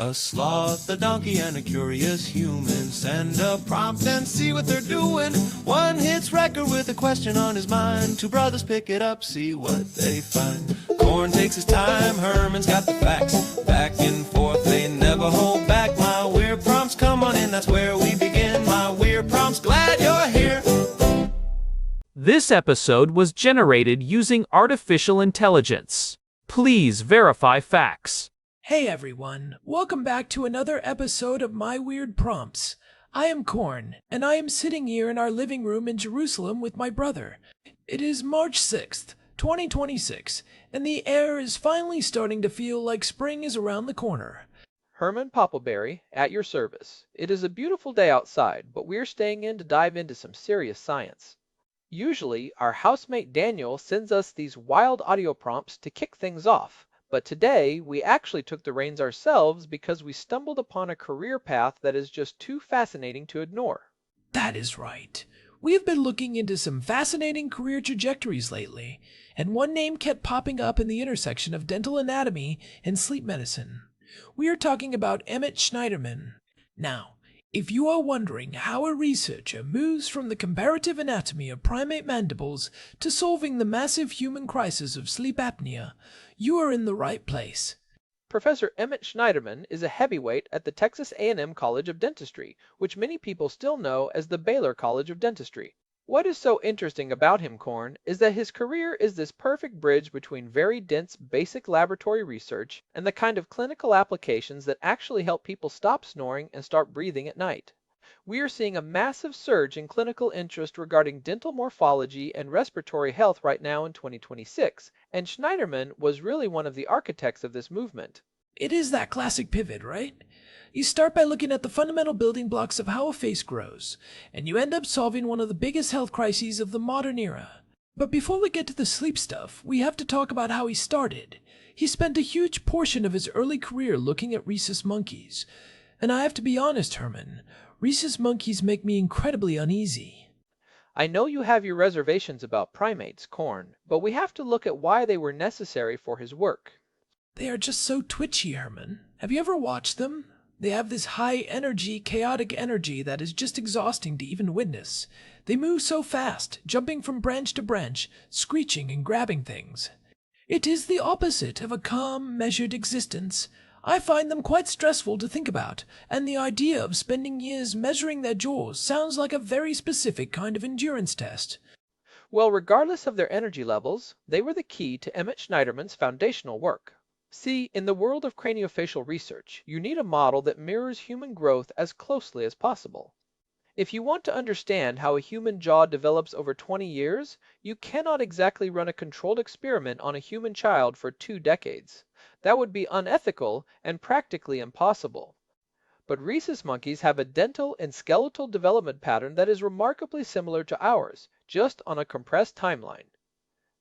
A sloth, a donkey, and a curious human send a prompt and see what they're doing. One hits record with a question on his mind. Two brothers pick it up, see what they find. Corn takes his time, Herman's got the facts. Back and forth, they never hold back. My weird prompts, come on in, that's where we begin. My weird prompts, glad you're here. This episode was generated using artificial intelligence. Please verify facts. Hey everyone, welcome back to another episode of My Weird Prompts. I am Korn, and I am sitting here in our living room in Jerusalem with my brother. It is March 6th, 2026, and the air is finally starting to feel like spring is around the corner. Herman Poppleberry, at your service. It is a beautiful day outside, but we're staying in to dive into some serious science. Usually, our housemate Daniel sends us these wild audio prompts to kick things off. But today, we actually took the reins ourselves because we stumbled upon a career path that is just too fascinating to ignore. That is right. We have been looking into some fascinating career trajectories lately, and one name kept popping up in the intersection of dental anatomy and sleep medicine. We are talking about Emet Schneiderman. Now, if you are wondering how a researcher moves from the comparative anatomy of primate mandibles to solving the massive human crisis of sleep apnea, you are in the right place. Professor Emet Schneiderman is a heavyweight at the Texas A&M College of Dentistry, which many people still know as the Baylor College of Dentistry. What is so interesting about him, Korn, is that his career is this perfect bridge between very dense basic laboratory research and the kind of clinical applications that actually help people stop snoring and start breathing at night. We are seeing a massive surge in clinical interest regarding dental morphology and respiratory health right now in 2026, and Schneiderman was really one of the architects of this movement. It is that classic pivot, right? You start by looking at the fundamental building blocks of how a face grows, and you end up solving one of the biggest health crises of the modern era. But before we get to the sleep stuff, we have to talk about how he started. He spent a huge portion of his early career looking at rhesus monkeys. And I have to be honest, Herman, rhesus monkeys make me incredibly uneasy. I know you have your reservations about primates, Korn, but we have to look at why they were necessary for his work. They are just so twitchy, Herman. Have you ever watched them? They have this high-energy, chaotic energy that is just exhausting to even witness. They move so fast, jumping from branch to branch, screeching and grabbing things. It is the opposite of a calm, measured existence. I find them quite stressful to think about, and the idea of spending years measuring their jaws sounds like a very specific kind of endurance test. Well, regardless of their energy levels, they were the key to Emet Schneiderman's foundational work. See, in the world of craniofacial research, you need a model that mirrors human growth as closely as possible. If you want to understand how a human jaw develops over 20 years, you cannot exactly run a controlled experiment on a human child for 2 decades. That would be unethical and practically impossible. But rhesus monkeys have a dental and skeletal development pattern that is remarkably similar to ours, just on a compressed timeline.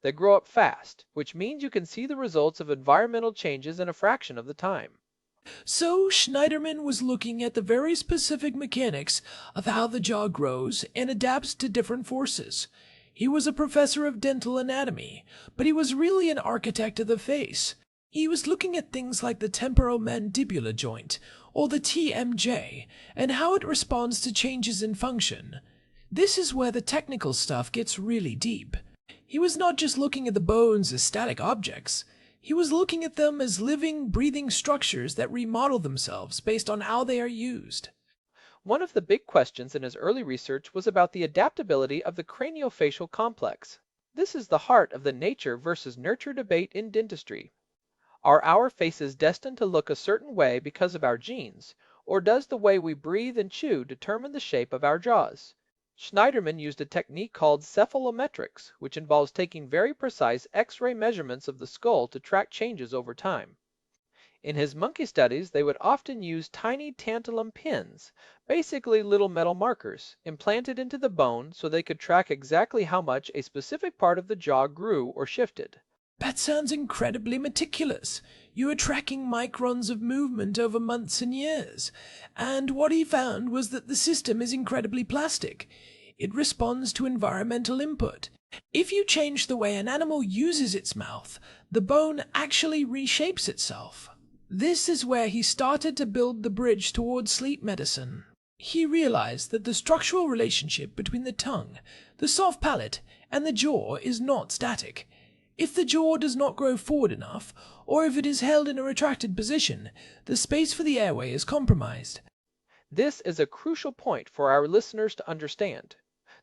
They grow up fast, which means you can see the results of environmental changes in a fraction of the time. So Schneiderman was looking at the very specific mechanics of how the jaw grows and adapts to different forces. He was a professor of dental anatomy, but he was really an architect of the face. He was looking at things like the temporomandibular joint, or the TMJ, and how it responds to changes in function. This is where the technical stuff gets really deep. He was not just looking at the bones as static objects. He was looking at them as living, breathing structures that remodel themselves based on how they are used. One of the big questions in his early research was about the adaptability of the craniofacial complex. This is the heart of the nature versus nurture debate in dentistry. Are our faces destined to look a certain way because of our genes, or does the way we breathe and chew determine the shape of our jaws? Schneiderman used a technique called cephalometrics, which involves taking very precise X-ray measurements of the skull to track changes over time. In his monkey studies, they would often use tiny tantalum pins, basically little metal markers, implanted into the bone so they could track exactly how much a specific part of the jaw grew or shifted. That sounds incredibly meticulous. You are tracking microns of movement over months and years. And what he found was that the system is incredibly plastic. It responds to environmental input. If you change the way an animal uses its mouth, the bone actually reshapes itself. This is where he started to build the bridge towards sleep medicine. He realized that the structural relationship between the tongue, the soft palate, and the jaw is not static. If the jaw does not grow forward enough, or if it is held in a retracted position, the space for the airway is compromised. This is a crucial point for our listeners to understand.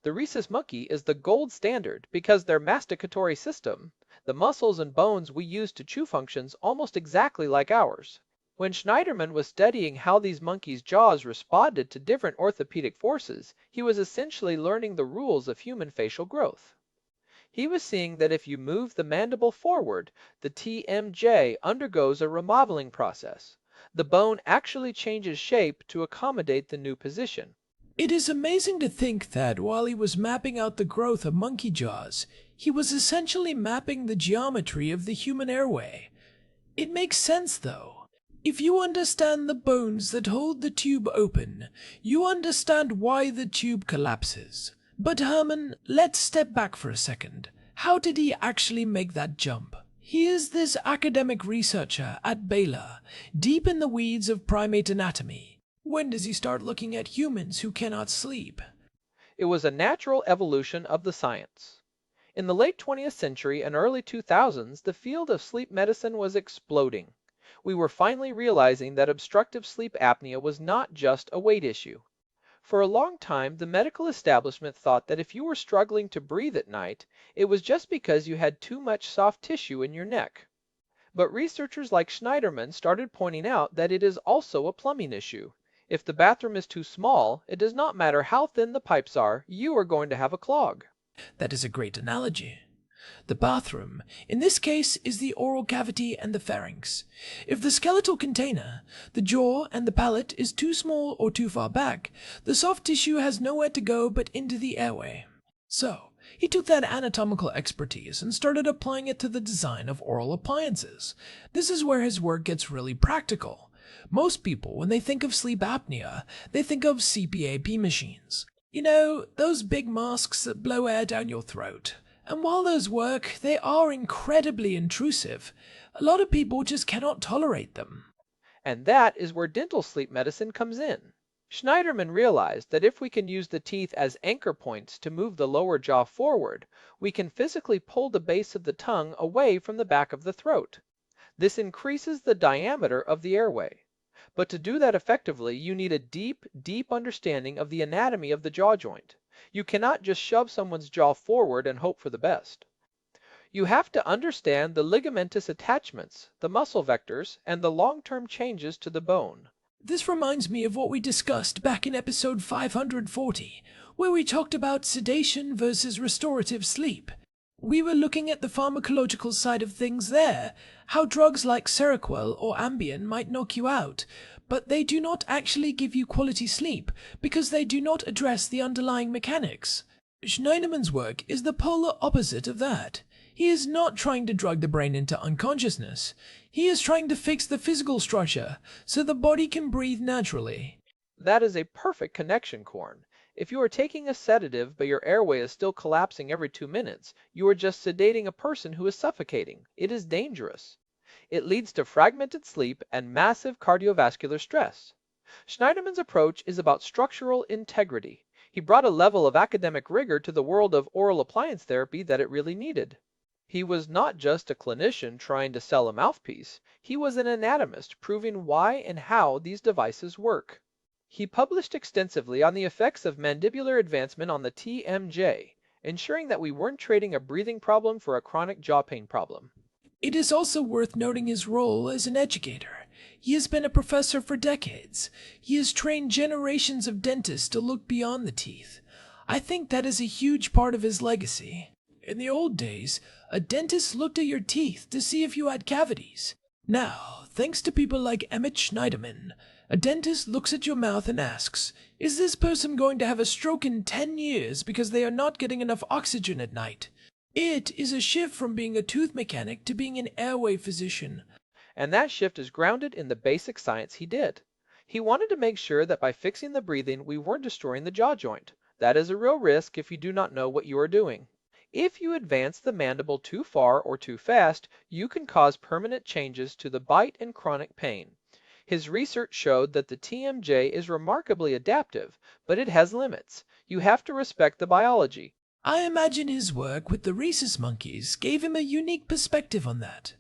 The rhesus monkey is the gold standard because their masticatory system, the muscles and bones we use to chew, functions almost exactly like ours. When Schneiderman was studying how these monkeys' jaws responded to different orthopedic forces, he was essentially learning the rules of human facial growth. He was seeing that if you move the mandible forward, the TMJ undergoes a remodeling process. The bone actually changes shape to accommodate the new position. It is amazing to think that while he was mapping out the growth of monkey jaws, he was essentially mapping the geometry of the human airway. It makes sense, though. If you understand the bones that hold the tube open, you understand why the tube collapses. But Herman, let's step back for a second. How did he actually make that jump? He is this academic researcher at Baylor, deep in the weeds of primate anatomy. When does he start looking at humans who cannot sleep? It was a natural evolution of the science. In the late 20th century and early 2000s, the field of sleep medicine was exploding. We were finally realizing that obstructive sleep apnea was not just a weight issue. For a long time, the medical establishment thought that if you were struggling to breathe at night, it was just because you had too much soft tissue in your neck. But researchers like Schneiderman started pointing out that it is also a plumbing issue. If the bathroom is too small, it does not matter how thin the pipes are, you are going to have a clog. That is a great analogy. The bathroom, in this case, is the oral cavity and the pharynx. If the skeletal container, the jaw and the palate, is too small or too far back, the soft tissue has nowhere to go but into the airway. So, he took that anatomical expertise and started applying it to the design of oral appliances. This is where his work gets really practical. Most people, when they think of sleep apnea, they think of CPAP machines. You know, those big masks that blow air down your throat. And while those work, they are incredibly intrusive. A lot of people just cannot tolerate them. And that is where dental sleep medicine comes in. Schneiderman realized that if we can use the teeth as anchor points to move the lower jaw forward, we can physically pull the base of the tongue away from the back of the throat. This increases the diameter of the airway. But to do that effectively, you need a deep, deep understanding of the anatomy of the jaw joint. You cannot just shove someone's jaw forward and hope for the best. You have to understand the ligamentous attachments, the muscle vectors, and the long-term changes to the bone. This reminds me of what we discussed back in episode 540, where we talked about sedation versus restorative sleep. We were looking at the pharmacological side of things there, how drugs like Seroquel or Ambien might knock you out, but they do not actually give you quality sleep because they do not address the underlying mechanics. Schneiderman's work is the polar opposite of that. He is not trying to drug the brain into unconsciousness. He is trying to fix the physical structure so the body can breathe naturally. That is a perfect connection, Korn. If you are taking a sedative but your airway is still collapsing every 2 minutes, you are just sedating a person who is suffocating. It is dangerous. It leads to fragmented sleep and massive cardiovascular stress. Schneiderman's approach is about structural integrity. He brought a level of academic rigor to the world of oral appliance therapy that it really needed. He was not just a clinician trying to sell a mouthpiece. He was an anatomist proving why and how these devices work. He published extensively on the effects of mandibular advancement on the TMJ, ensuring that we weren't trading a breathing problem for a chronic jaw pain problem. It is also worth noting his role as an educator. He has been a professor for decades. He has trained generations of dentists to look beyond the teeth. I think that is a huge part of his legacy. In the old days, a dentist looked at your teeth to see if you had cavities. Now, thanks to people like Emet Schneiderman, a dentist looks at your mouth and asks, is this person going to have a stroke in 10 years because they are not getting enough oxygen at night? It is a shift from being a tooth mechanic to being an airway physician. And that shift is grounded in the basic science he did. He wanted to make sure that by fixing the breathing, we weren't destroying the jaw joint. That is a real risk if you do not know what you are doing. If you advance the mandible too far or too fast, you can cause permanent changes to the bite and chronic pain. His research showed that the TMJ is remarkably adaptive, but it has limits. You have to respect the biology. I imagine his work with the rhesus monkeys gave him a unique perspective on that.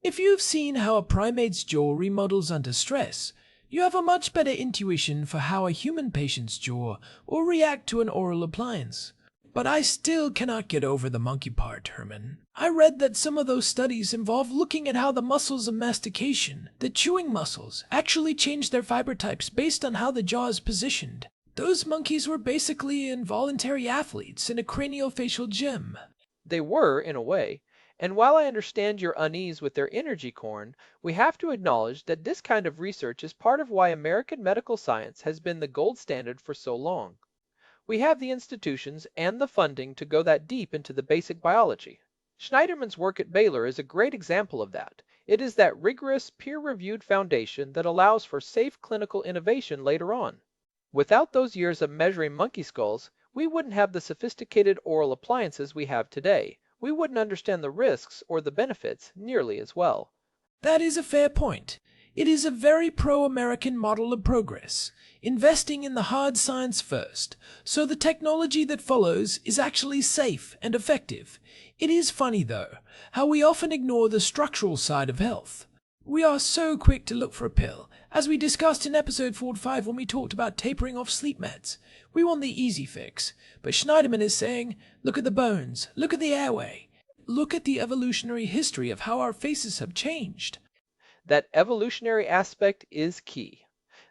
If you've seen how a primate's jaw remodels under stress, you have a much better intuition for how a human patient's jaw will react to an oral appliance. But I still cannot get over the monkey part, Herman. I read that some of those studies involve looking at how the muscles of mastication, the chewing muscles, actually change their fiber types based on how the jaw is positioned. Those monkeys were basically involuntary athletes in a craniofacial gym. They were, in a way. And while I understand your unease with their energy corn, we have to acknowledge that this kind of research is part of why American medical science has been the gold standard for so long. We have the institutions and the funding to go that deep into the basic biology. Schneiderman's work at Baylor is a great example of that. It is that rigorous, peer-reviewed foundation that allows for safe clinical innovation later on. Without those years of measuring monkey skulls, we wouldn't have the sophisticated oral appliances we have today. We wouldn't understand the risks or the benefits nearly as well. That is a fair point. It is a very pro-American model of progress, investing in the hard science first, so the technology that follows is actually safe and effective. It is funny, though, how we often ignore the structural side of health. We are so quick to look for a pill, as we discussed in episode 45 when we talked about tapering off sleep meds. We want the easy fix, but Schneiderman is saying, look at the bones, look at the airway, look at the evolutionary history of how our faces have changed. That evolutionary aspect is key.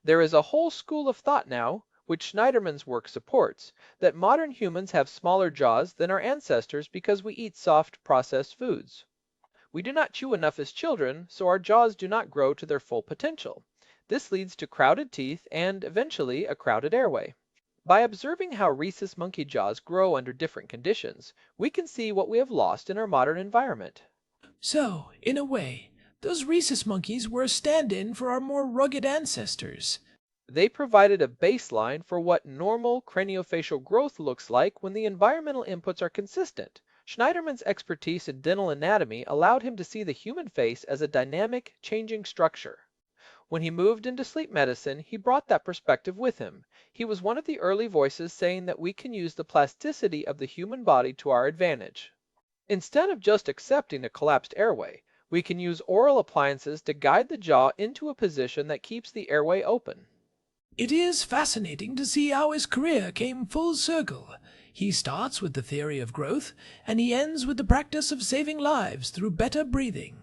There is a whole school of thought now, which Schneiderman's work supports, that modern humans have smaller jaws than our ancestors because we eat soft, processed foods. We do not chew enough as children, so our jaws do not grow to their full potential. This leads to crowded teeth and, eventually, a crowded airway. By observing how rhesus monkey jaws grow under different conditions, we can see what we have lost in our modern environment. So, in a way, those rhesus monkeys were a stand-in for our more rugged ancestors. They provided a baseline for what normal craniofacial growth looks like when the environmental inputs are consistent. Schneiderman's expertise in dental anatomy allowed him to see the human face as a dynamic, changing structure. When he moved into sleep medicine, he brought that perspective with him. He was one of the early voices saying that we can use the plasticity of the human body to our advantage. Instead of just accepting a collapsed airway, we can use oral appliances to guide the jaw into a position that keeps the airway open. It is fascinating to see how his career came full circle. He starts with the theory of growth, and he ends with the practice of saving lives through better breathing.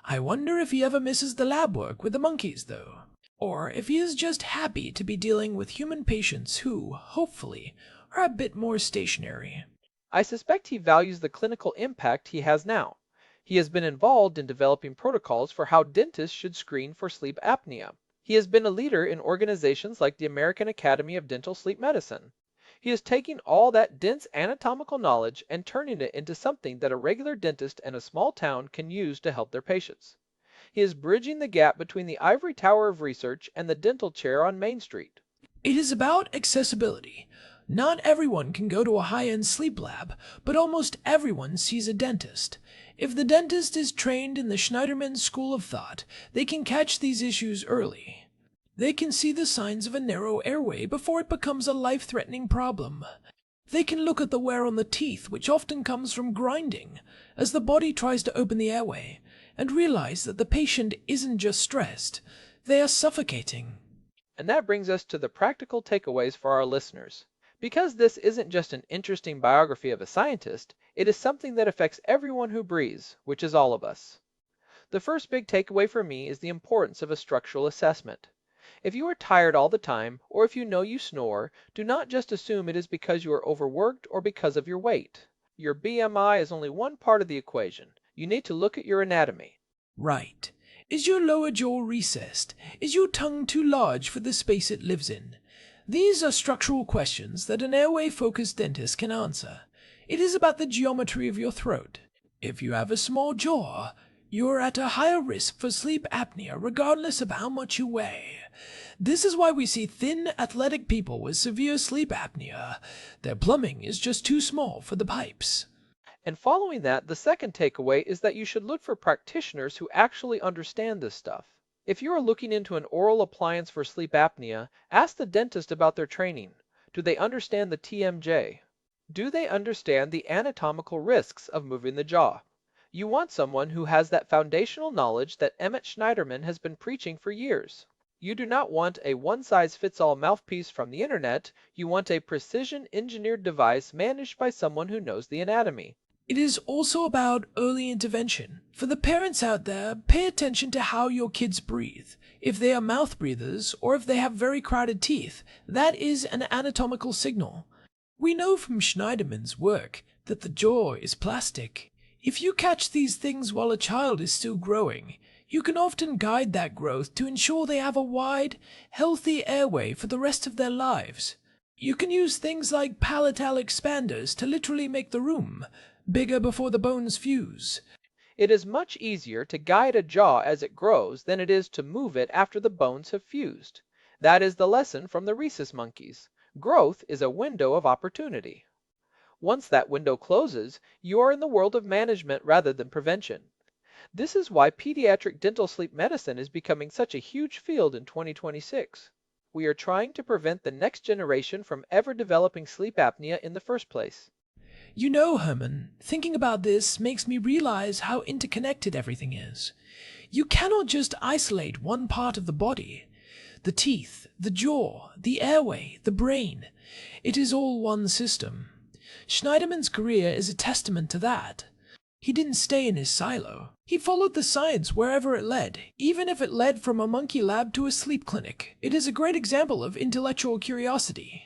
I wonder if he ever misses the lab work with the monkeys, though. Or if he is just happy to be dealing with human patients who, hopefully, are a bit more stationary. I suspect he values the clinical impact he has now. He has been involved in developing protocols for how dentists should screen for sleep apnea. He has been a leader in organizations like the American Academy of Dental Sleep Medicine. He is taking all that dense anatomical knowledge and turning it into something that a regular dentist in a small town can use to help their patients. He is bridging the gap between the ivory tower of research and the dental chair on Main Street. It is about accessibility. Not everyone can go to a high-end sleep lab, but almost everyone sees a dentist. If the dentist is trained in the Schneiderman school of thought, they can catch these issues early. They can see the signs of a narrow airway before it becomes a life-threatening problem. They can look at the wear on the teeth, which often comes from grinding, as the body tries to open the airway, and realize that the patient isn't just stressed, they are suffocating. And that brings us to the practical takeaways for our listeners. Because this isn't just an interesting biography of a scientist, it is something that affects everyone who breathes, which is all of us. The first big takeaway for me is the importance of a structural assessment. If you are tired all the time, or if you know you snore, do not just assume it is because you are overworked or because of your weight. Your BMI is only one part of the equation. You need to look at your anatomy. Right. Is your lower jaw recessed? Is your tongue too large for the space it lives in? These are structural questions that an airway-focused dentist can answer. It is about the geometry of your throat. If you have a small jaw, you are at a higher risk for sleep apnea regardless of how much you weigh. This is why we see thin, athletic people with severe sleep apnea. Their plumbing is just too small for the pipes. And following that, the second takeaway is that you should look for practitioners who actually understand this stuff. If you are looking into an oral appliance for sleep apnea, ask the dentist about their training. Do they understand the TMJ? Do they understand the anatomical risks of moving the jaw? You want someone who has that foundational knowledge that Emet Schneiderman has been preaching for years. You do not want a one-size-fits-all mouthpiece from the internet, you want a precision-engineered device managed by someone who knows the anatomy. It is also about early intervention. For the parents out there, pay attention to how your kids breathe. If they are mouth breathers, or if they have very crowded teeth, that is an anatomical signal. We know from Schneiderman's work that the jaw is plastic. If you catch these things while a child is still growing, you can often guide that growth to ensure they have a wide, healthy airway for the rest of their lives. You can use things like palatal expanders to literally make the room bigger before the bones fuse. It is much easier to guide a jaw as it grows than it is to move it after the bones have fused. That is the lesson from the rhesus monkeys. Growth is a window of opportunity. Once that window closes, you are in the world of management rather than prevention. This is why pediatric dental sleep medicine is becoming such a huge field in 2026. We are trying to prevent the next generation from ever developing sleep apnea in the first place. You know, Herman, thinking about this makes me realize how interconnected everything is. You cannot just isolate one part of the body. The teeth, the jaw, the airway, the brain. It is all one system. Schneiderman's career is a testament to that. He didn't stay in his silo. He followed the science wherever it led, even if it led from a monkey lab to a sleep clinic. It is a great example of intellectual curiosity.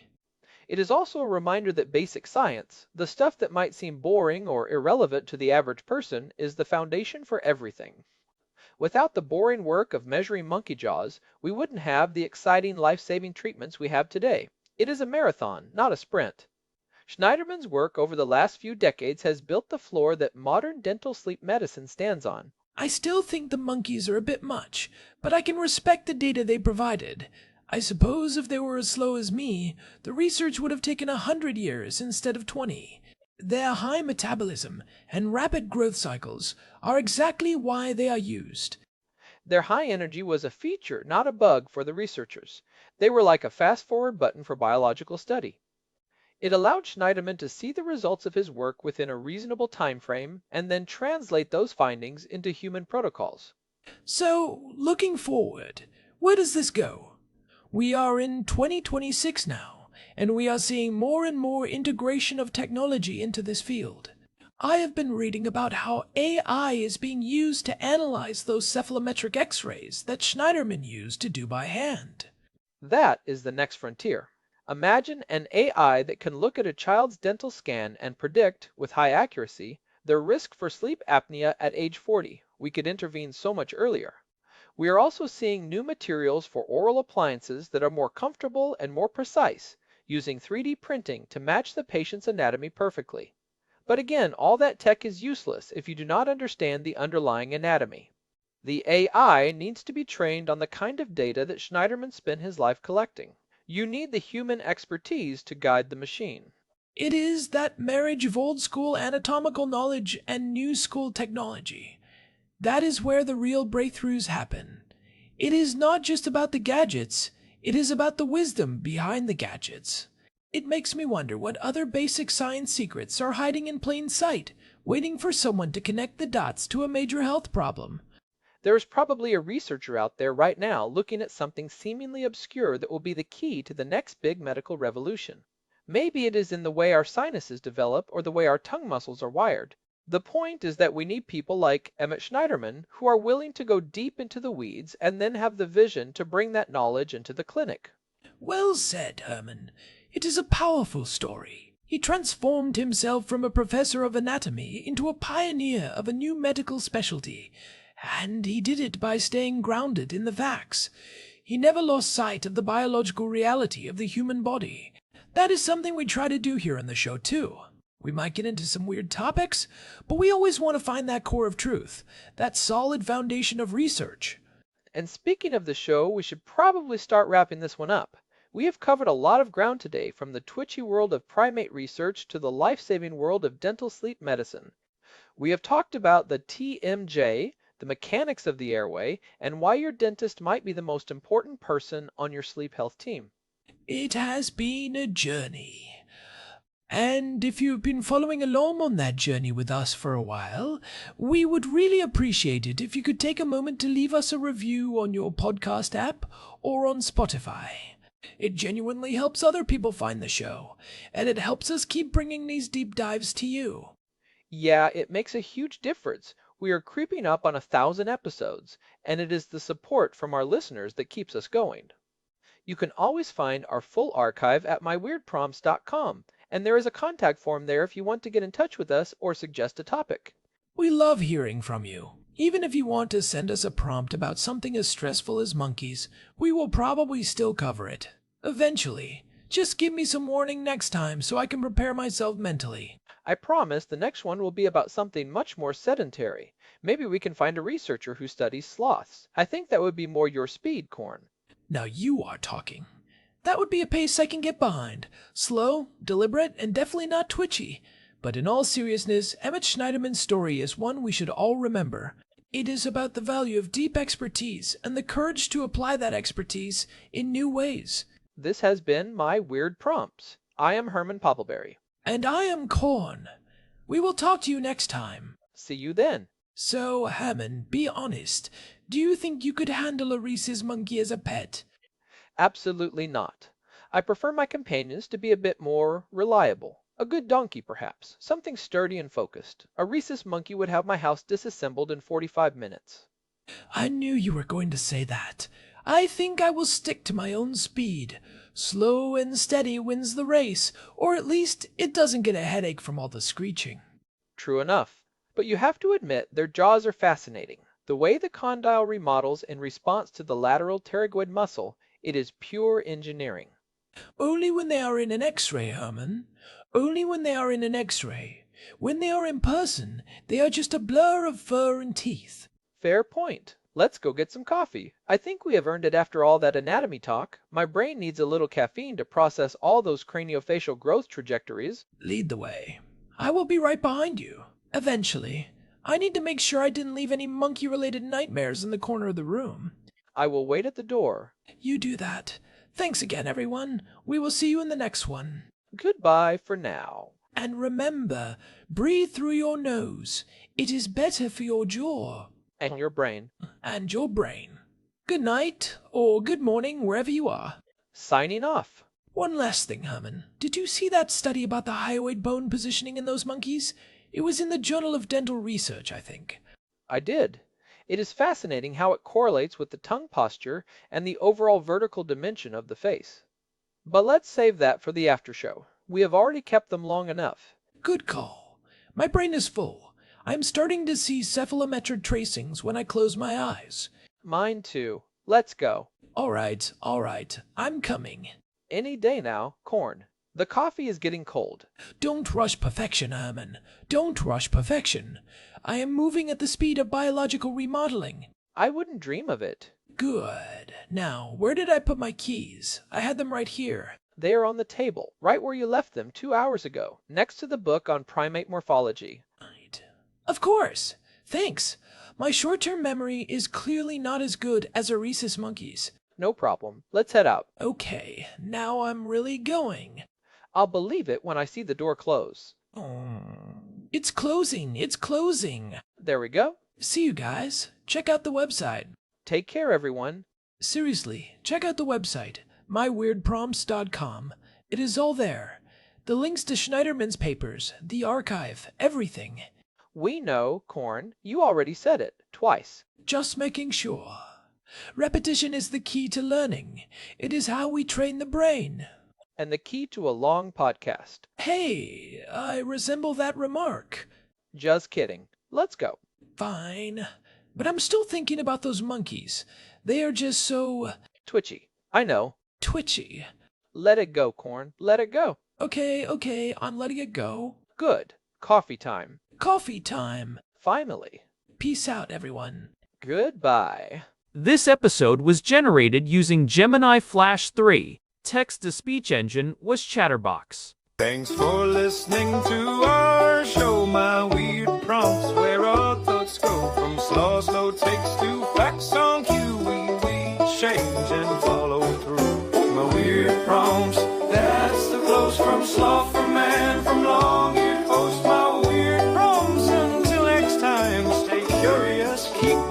It is also a reminder that basic science, the stuff that might seem boring or irrelevant to the average person, is the foundation for everything. Without the boring work of measuring monkey jaws, we wouldn't have the exciting life-saving treatments we have today. It is a marathon, not a sprint. Schneiderman's work over the last few decades has built the floor that modern dental sleep medicine stands on. I still think the monkeys are a bit much, but I can respect the data they provided. I suppose if they were as slow as me, the research would have taken 100 years instead of 20. Their high metabolism and rapid growth cycles are exactly why they are used. Their high energy was a feature, not a bug, for the researchers. They were like a fast-forward button for biological study. It allowed Schneiderman to see the results of his work within a reasonable time frame and then translate those findings into human protocols. So, looking forward, where does this go? We are in 2026 now, and we are seeing more and more integration of technology into this field. I have been reading about how AI is being used to analyze those cephalometric x-rays that Schneiderman used to do by hand. That is the next frontier. Imagine an AI that can look at a child's dental scan and predict, with high accuracy, their risk for sleep apnea at age 40. We could intervene so much earlier. We are also seeing new materials for oral appliances that are more comfortable and more precise, using 3D printing to match the patient's anatomy perfectly. But again, all that tech is useless if you do not understand the underlying anatomy. The AI needs to be trained on the kind of data that Schneiderman spent his life collecting. You need the human expertise to guide the machine. It is that marriage of old-school anatomical knowledge and new-school technology. That is where the real breakthroughs happen. It is not just about the gadgets, it is about the wisdom behind the gadgets. It makes me wonder what other basic science secrets are hiding in plain sight, waiting for someone to connect the dots to a major health problem. There is probably a researcher out there right now looking at something seemingly obscure that will be the key to the next big medical revolution. Maybe it is in the way our sinuses develop or the way our tongue muscles are wired. The point is that we need people like Emet Schneiderman who are willing to go deep into the weeds and then have the vision to bring that knowledge into the clinic. Well said, Herman. It is a powerful story. He transformed himself from a professor of anatomy into a pioneer of a new medical specialty, and he did it by staying grounded in the facts. He never lost sight of the biological reality of the human body. That is something we try to do here on the show, too. We might get into some weird topics, but we always want to find that core of truth, that solid foundation of research. And speaking of the show, we should probably start wrapping this one up. We have covered a lot of ground today, from the twitchy world of primate research to the life-saving world of dental sleep medicine. We have talked about the TMJ, the mechanics of the airway, and why your dentist might be the most important person on your sleep health team. It has been a journey. And if you've been following along on that journey with us for a while, we would really appreciate it if you could take a moment to leave us a review on your podcast app or on Spotify. It genuinely helps other people find the show, and it helps us keep bringing these deep dives to you. Yeah, it makes a huge difference. We are creeping up on 1,000 episodes, and it is the support from our listeners that keeps us going. You can always find our full archive at myweirdprompts.com, and there is a contact form there if you want to get in touch with us or suggest a topic. We love hearing from you. Even if you want to send us a prompt about something as stressful as monkeys, we will probably still cover it. Eventually. Just give me some warning next time so I can prepare myself mentally. I promise the next one will be about something much more sedentary. Maybe we can find a researcher who studies sloths. I think that would be more your speed, Corn. Now you are talking. That would be a pace I can get behind. Slow, deliberate, and definitely not twitchy. But in all seriousness, Emet Schneiderman's story is one we should all remember. It is about the value of deep expertise and the courage to apply that expertise in new ways. This has been my Weird Prompts. I am Herman Poppleberry. And I am Corn. We will talk to you next time. See you then. So, Hammond, be honest. Do you think you could handle a rhesus monkey as a pet? Absolutely not. I prefer my companions to be a bit more reliable. A good donkey, perhaps. Something sturdy and focused. A rhesus monkey would have my house disassembled in 45 minutes. I knew you were going to say that. I think I will stick to my own speed. Slow and steady wins the race, or at least it doesn't get a headache from all the screeching. True enough. But you have to admit their jaws are fascinating. The way the condyle remodels in response to the lateral pterygoid muscle, it is pure engineering. Only when they are in an X-ray, Herman. Only when they are in an X-ray. When they are in person, they are just a blur of fur and teeth. Fair point. Let's go get some coffee. I think we have earned it after all that anatomy talk. My brain needs a little caffeine to process all those craniofacial growth trajectories. Lead the way. I will be right behind you. Eventually. I need to make sure I didn't leave any monkey-related nightmares in the corner of the room. I will wait at the door. You do that. Thanks again, everyone. We will see you in the next one. Goodbye for now. And remember, breathe through your nose. It is better for your jaw. And your brain. And your brain. Good night, or good morning, wherever you are. Signing off. One last thing, Herman. Did you see that study about the hyoid bone positioning in those monkeys? It was in the Journal of Dental Research, I think. I did. It is fascinating how it correlates with the tongue posture and the overall vertical dimension of the face. But let's save that for the after show. We have already kept them long enough. Good call. My brain is full. I am starting to see cephalometric tracings when I close my eyes. Mine too. Let's go. All right. I'm coming. Any day now, Corn. The coffee is getting cold. Don't rush perfection, Herman. Don't rush perfection. I am moving at the speed of biological remodeling. I wouldn't dream of it. Good. Now, where did I put my keys? I had them right here. They are on the table, right where you left them 2 hours ago, next to the book on primate morphology. Right. Of course. Thanks. My short-term memory is clearly not as good as a rhesus monkey's. No problem. Let's head out. Okay, now I'm really going. I'll believe it when I see the door close. It's closing. There we go. See you guys. Check out the website. Take care, everyone. Seriously, check out the website, myweirdprompts.com. It is all there. The links to Schneiderman's papers, the archive, everything. We know, Corn. You already said it. Twice. Just making sure. Repetition is the key to learning. It is how we train the brain. And the key to a long podcast. Hey, I resemble that remark. Just kidding. Let's go. Fine. But I'm still thinking about those monkeys. They are just so... Twitchy. I know. twitchy. Let it go, Corn. Let it go. Okay, I'm letting it go. Good. Coffee time. Coffee time. Finally. Peace out, everyone. Goodbye. This episode was generated using Gemini Flash 3. text-to-speech engine was Chatterbox. Thanks for listening to our show, my weird prompts, where our thoughts go from slow takes to facts on cue. We change and follow through. My weird prompts, that's the close from sloth, from man, from long-eared host. My weird prompts, until next time, stay curious, keep